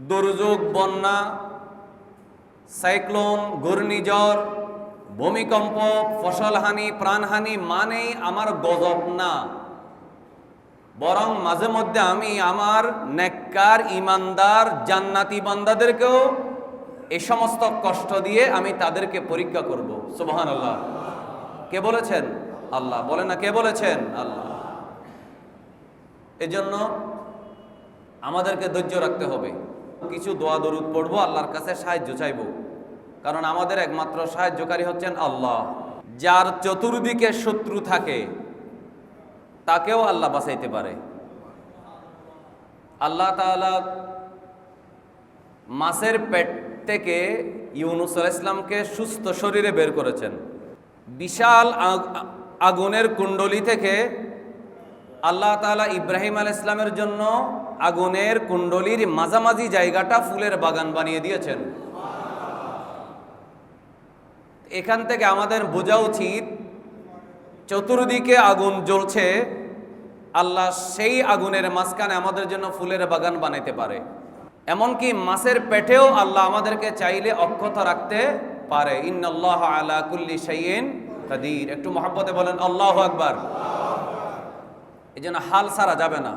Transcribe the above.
দুর্যোগ, বন্যা, সাইক্লোন, ঘূর্ণিঝড়, ভূমিকম্প, ফসলহানি, প্রাণহানি মানেই আমার গজব না, বরং মাঝে মধ্যে আমি আমার নেককার ইমানদার জান্নাতি বান্দাদেরকেও এই সমস্ত কষ্ট দিয়ে আমি তাদেরকে পরীক্ষা করব। সুবহানাল্লাহ। কে বলেছেন? আল্লাহ। বলে না, কে বলেছেন? আল্লাহ। এজন্য আমাদেরকে ধৈর্য রাখতে হবে, কিছু দোয়া দরুদ পড়বো, আল্লাহর কাছে সাহায্য চাইব, কারণ আমাদের একমাত্র সাহায্যকারী হচ্ছেন আল্লাহ। যার চতুর্দিকে শত্রু থাকে তাকেও আল্লাহ বাঁচাইতে পারে। আল্লাহ তাআলা মাছের পেট থেকে ইউনূস আলাইহিস সালামকে সুস্থ শরীরে বের করেছেন। বিশাল আগুনের কুণ্ডলী থেকে আল্লাহ তাআলা ইব্রাহিম আলাইহিস সালামের জন্য আগুনের কুণ্ডলীর মাঝামাঝি জায়গাটা ফুলের বাগান বানিয়ে দিয়েছেন। এখান থেকে আমাদের বোঝা উচিত, চতুর্দিকে আগুন জ্বলছে, আল্লাহ সেই আগুনের মাঝখানে আমাদের জন্য ফুলের বাগান বানাইতে পারে। এমনকি মাছের পেটেও আল্লাহ আমাদেরকে চাইলে অক্ষত রাখতে পারে। ইন্নাল্লাহ আলা কুল্লি শাইইন কাদির। একটু মহব্বতে বলেন আল্লাহু আকবার। এই জন্য হাল ছাড়া যাবে না।